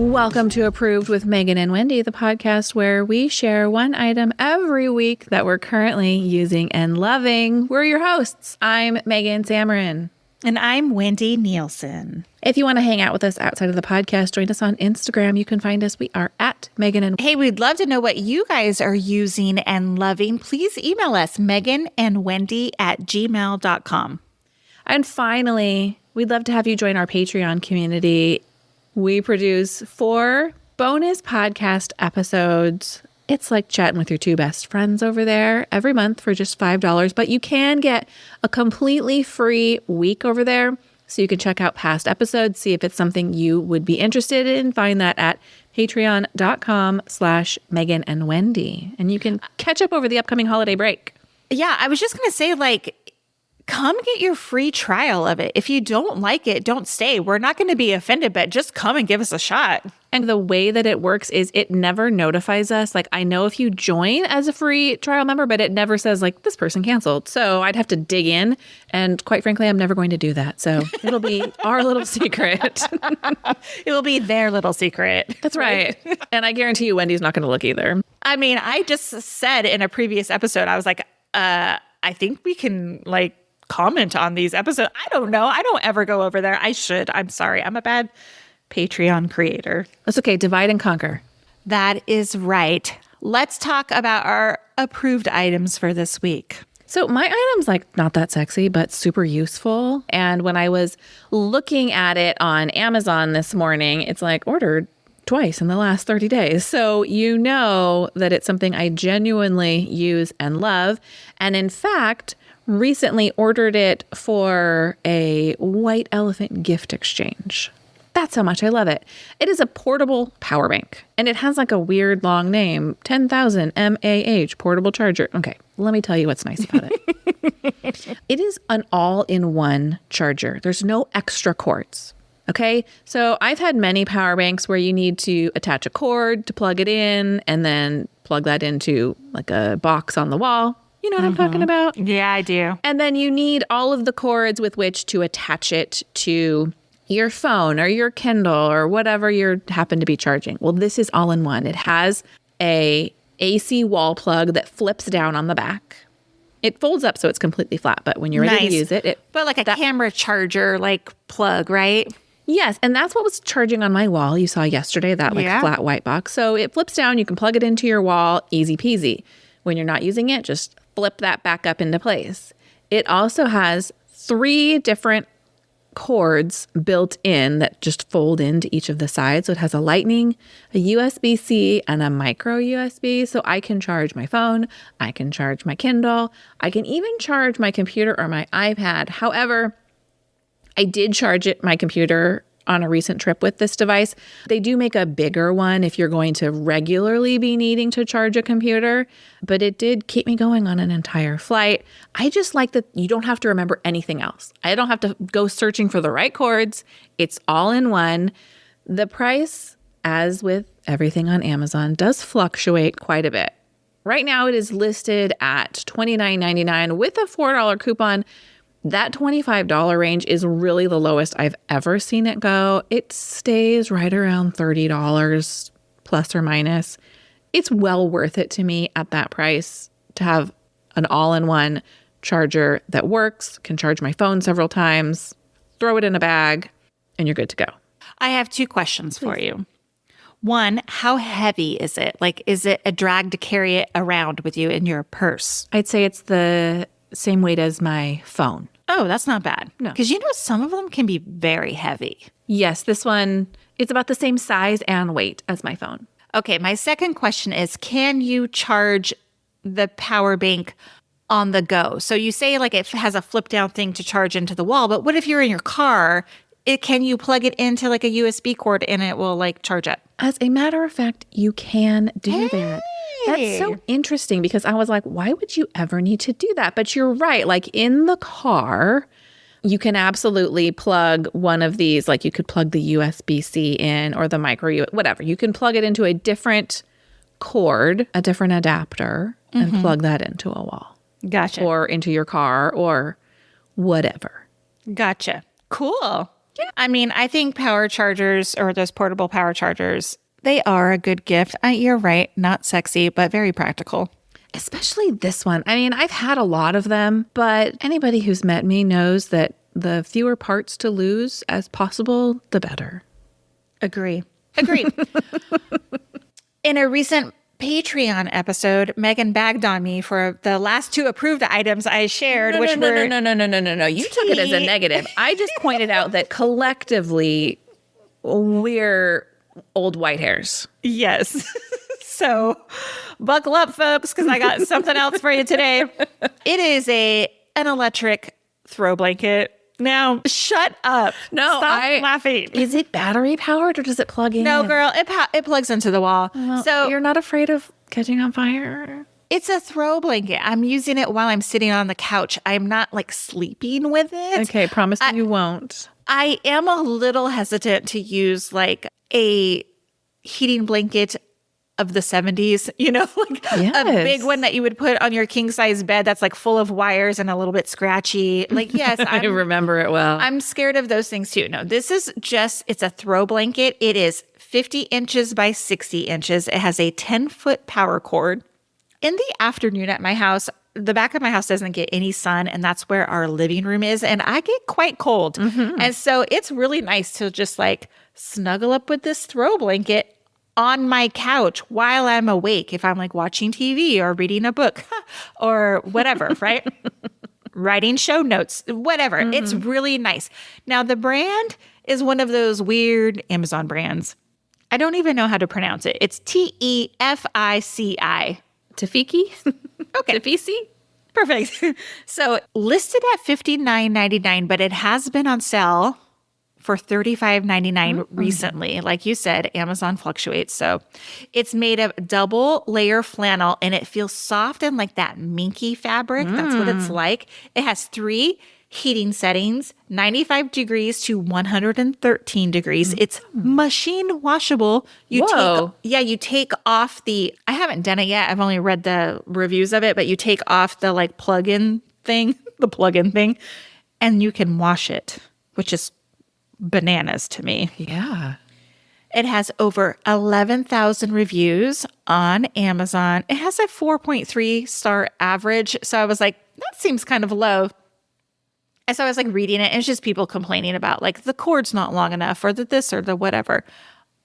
Welcome to Approved with Megan and Wendy, the podcast where we share one item every week that we're currently using and loving. We're your hosts. I'm Megan Samarin. And I'm Wendy Nielsen. If you want to hang out with us outside of the podcast, join us on Instagram. You can find us. We are at Megan and... Hey, we'd love to know what you guys are using and loving. Please email us, meganandwendy@gmail.com. And finally, we'd love to have you join our Patreon community. We produce 4 bonus podcast episodes. It's like chatting with your 2 best friends over there every month for just $5, but you can get a completely free week over there. So you can check out past episodes, see if it's something you would be interested in. Find that at patreon.com/Megan and Wendy. And you can catch up over the upcoming holiday break. Yeah, I was just going to say, come get your free trial of it. If you don't like it, don't stay. We're not going to be offended, but just come and give us a shot. And the way that it works is it never notifies us. I know if you join as a free trial member, but it never says this person canceled. So I'd have to dig in. And quite frankly, I'm never going to do that. So it'll be our little secret. It will be their little secret. That's right. And I guarantee you Wendy's not going to look either. I mean, I just said in a previous episode, I was like, I think we can comment on these episodes. I don't know. I don't ever go over there. I should. I'm sorry. I'm a bad Patreon creator. That's okay. Divide and conquer. That is right. Let's talk about our approved items for this week. So my item's not that sexy, but super useful. And when I was looking at it on Amazon this morning, it's ordered twice in the last 30 days. So you know that it's something I genuinely use and love. And in fact, recently ordered it for a white elephant gift exchange. That's how much I love it. It is a portable power bank, and it has a weird long name, 10,000 mAh portable charger. Okay, let me tell you what's nice about it. It is an all-in-one charger. There's no extra cords. Okay, so I've had many power banks where you need to attach a cord to plug it in and then plug that into a box on the wall. You know what I'm talking about? Yeah, I do. And then you need all of the cords with which to attach it to your phone or your Kindle or whatever you happen to be charging. Well, this is all in one. It has a AC wall plug that flips down on the back. It folds up so it's completely flat, but when you're ready to use it... But a camera charger plug, right? Yes, and that's what was charging on my wall. You saw yesterday, that flat white box. So it flips down, you can plug it into your wall, easy peasy. When you're not using it, just flip that back up into place. It also has 3 different cords built in that just fold into each of the sides. So it has a Lightning, a USB-C, and a micro USB. So I can charge my phone, I can charge my Kindle, I can even charge my computer or my iPad. However, I did charge my computer on a recent trip with this device. They do make a bigger one if you're going to regularly be needing to charge a computer, but it did keep me going on an entire flight. I just like that you don't have to remember anything else. I don't have to go searching for the right cords. It's all in one. The price, as with everything on Amazon, does fluctuate quite a bit. Right now it is listed at $29.99 with a $4 coupon. That $25 range is really the lowest I've ever seen it go. It stays right around $30 plus or minus. It's well worth it to me at that price to have an all-in-one charger that works, can charge my phone several times, throw it in a bag, and you're good to go. I have 2 questions for you. One, how heavy is it? Is it a drag to carry it around with you in your purse? I'd say it's the same weight as my phone. Oh, that's not bad. No. Because some of them can be very heavy. Yes, this one, it's about the same size and weight as my phone. Okay, my second question is, can you charge the power bank on the go? So you say it has a flip down thing to charge into the wall, but what if you're in your car? Can you plug it into a USB cord and it will charge up? As a matter of fact, you can do that. That's so interesting because I was like, why would you ever need to do that? But you're right. In the car, you can absolutely plug one of these. You could plug the USB-C in or the micro, whatever. You can plug it into a different cord, a different adapter, and plug that into a wall. Gotcha. Or into your car or whatever. Gotcha. Cool. Yeah. I mean, I think power chargers or those portable power chargers, they are a good gift. You're right. Not sexy, but very practical. Especially this one. I mean, I've had a lot of them, but anybody who's met me knows that the fewer parts to lose as possible, the better. Agree. In a recent Patreon episode, Megan bagged on me for the last 2 approved items I shared, No. You took it as a negative. I just pointed out that collectively we're old white hairs. Yes. So buckle up, folks, because I got something else for you today. It is an electric throw blanket. Now, shut up. No, Stop laughing. Is it battery powered or does it plug in? No, girl, it plugs into the wall. Well, so you're not afraid of catching on fire? It's a throw blanket. I'm using it while I'm sitting on the couch. I'm not like sleeping with it. Okay, promise you won't. I am a little hesitant to use like a heating blanket of the 70s, like a big one that you would put on your king size bed that's like full of wires and a little bit scratchy. Like, yes, I remember it well. I'm scared of those things too. No, this is it's a throw blanket. It is 50 inches by 60 inches. It has a 10-foot power cord. In the afternoon at my house, the back of my house doesn't get any sun, and that's where our living room is. And I get quite cold. Mm-hmm. And so it's really nice to just like snuggle up with this throw blanket on my couch while I'm awake, if I'm like watching TV or reading a book or whatever, right? Writing show notes, whatever. Mm-hmm. It's really nice. Now, the brand is one of those weird Amazon brands. I don't even know how to pronounce it. It's Tefici. Tafiki? Okay. Tafisi? Perfect. So listed at $59.99, but it has been on sale for $35.99 recently. Like you said, Amazon fluctuates. So it's made of double layer flannel and it feels soft and like that minky fabric. That's what it's like. It has 3 heating settings, 95 degrees to 113 degrees. It's machine washable. You take off I haven't done it yet. I've only read the reviews of it, but you take off the like plug-in thing, and you can wash it, which is bananas to me. Yeah. It has over 11,000 reviews on Amazon. It has a 4.3 star average. So I was like, that seems kind of low. And so I was like reading it, and it's just people complaining about like the cord's not long enough or this or the whatever.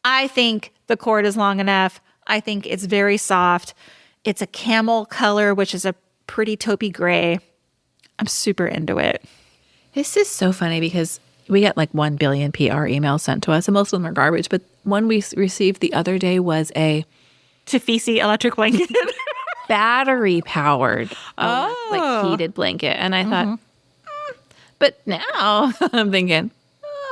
I think the cord is long enough. I think it's very soft. It's a camel color, which is a pretty taupey gray. I'm super into it. This is so funny because we get like 1 billion PR emails sent to us, and most of them are garbage. But one we received the other day was a Tafisi electric blanket. battery powered, like heated blanket. And I thought, but now I'm thinking,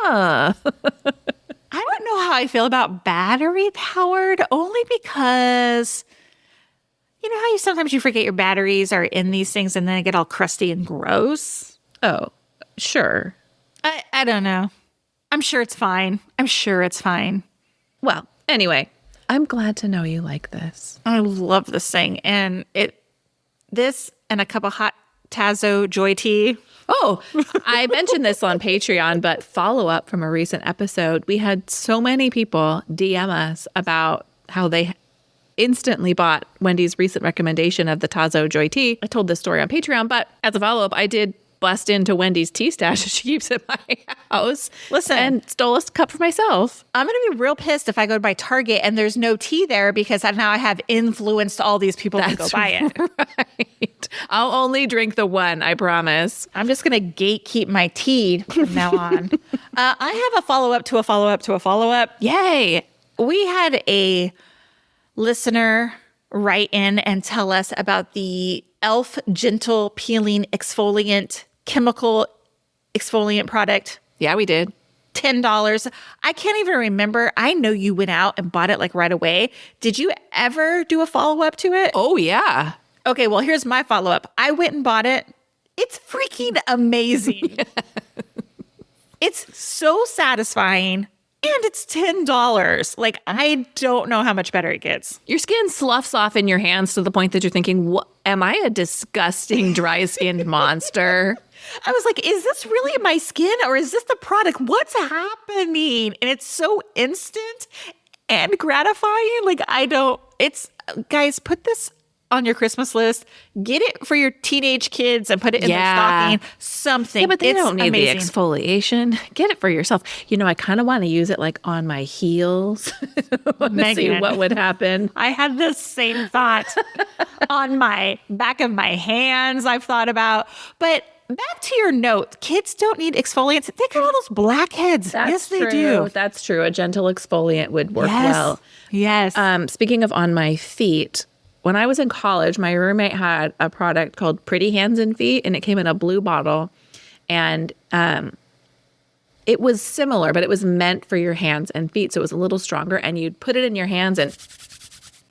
I don't know how I feel about battery powered, only because you know how sometimes you forget your batteries are in these things and then they get all crusty and gross? Oh, sure. I don't know. I'm sure it's fine. Well, anyway, I'm glad to know you like this. I love this thing. And this and a cup of hot Tazo Joy tea. Oh, I mentioned this on Patreon, but follow up from a recent episode. We had so many people DM us about how they instantly bought Wendy's recent recommendation of the Tazo Joy tea. I told this story on Patreon, but as a follow-up, I did bust into Wendy's tea stash she keeps at my house. Listen, and stole a cup for myself. I'm going to be real pissed if I go to my Target and there's no tea there because now I have influenced all these people to go buy it. Right. I'll only drink the one, I promise. I'm just going to gatekeep my tea from now on. I have a follow-up to a follow-up to a follow-up. Yay. We had a listener write in and tell us about the e.l.f. Gentle Peeling Exfoliant Chemical Exfoliant product. Yeah, we did. $10. I can't even remember. I know you went out and bought it like right away. Did you ever do a follow-up to it? Oh, yeah. Okay, well, here's my follow-up. I went and bought it. It's freaking amazing. It's so satisfying. And it's $10. Like, I don't know how much better it gets. Your skin sloughs off in your hands to the point that you're thinking, what? am I a disgusting dry-skinned monster? I was like, is this really my skin or is this the product? What's happening? And it's so instant and gratifying. Like, guys, put this on your Christmas list. Get it for your teenage kids and put it in their stocking. Something. Yeah, but they don't need amazing. the exfoliation. Get it for yourself. I kind of want to use it like on my heels. To see what would happen. I had the same thought on my back of my hands. I've thought about, but back to your note, kids don't need exfoliants. They got all those blackheads. Yes, they do. That's true. A gentle exfoliant would work well. Yes. Speaking of on my feet, when I was in college, my roommate had a product called Pretty Hands and Feet, and it came in a blue bottle. And it was similar, but it was meant for your hands and feet. So it was a little stronger, and you'd put it in your hands and,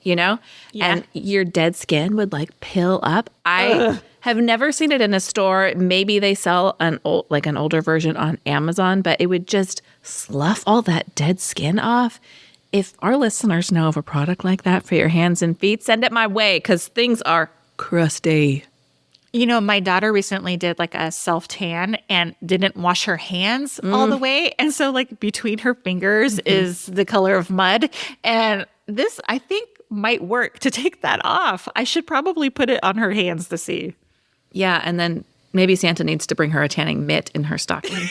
and your dead skin would like pill up. I have never seen it in a store. Maybe they sell an older version on Amazon, but it would just slough all that dead skin off. If our listeners know of a product like that for your hands and feet, send it my way because things are crusty. My daughter recently did like a self-tan and didn't wash her hands all the way. And so like between her fingers is the color of mud. And this, I think, might work to take that off. I should probably put it on her hands to see. Yeah, and then maybe Santa needs to bring her a tanning mitt in her stocking.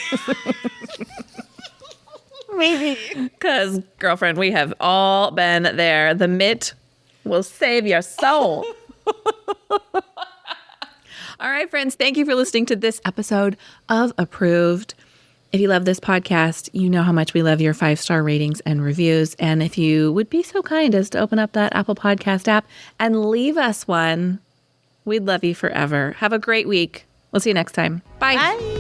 Maybe. Because, girlfriend, we have all been there. The mitt will save your soul. All right, friends, thank you for listening to this episode of Approved. If you love this podcast, you know how much we love your 5-star ratings and reviews. And if you would be so kind as to open up that Apple Podcast app and leave us one, we'd love you forever. Have a great week. We'll see you next time. Bye. Bye.